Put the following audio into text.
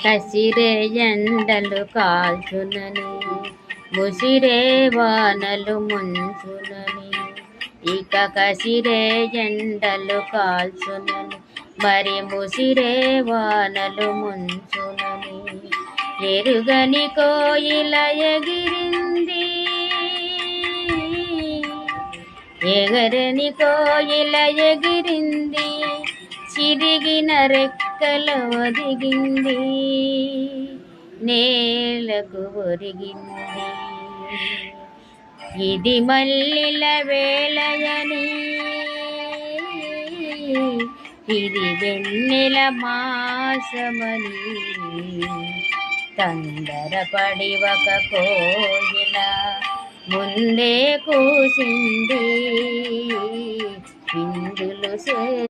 కసిరే ఎండలు కాల్చునని, ముసిరే వానలు ముంచునని. ఇక కసిరే ఎండలు కాల్చునని, మరి ముసిరే వానలు ముంచునని. ఎరుగని కోయిల ఎగిరింది, ఎగరని కోయిల ఎగిరింది, చిరిగిన రెక్కలు ఒదిగింది, నేలకు ఒరిగింది. ఇది మల్లిల వేళయని, ఇది వెన్నెల మాసమని, తొందరపడి ఒక కోయిల ముందే కూసింది, విందులు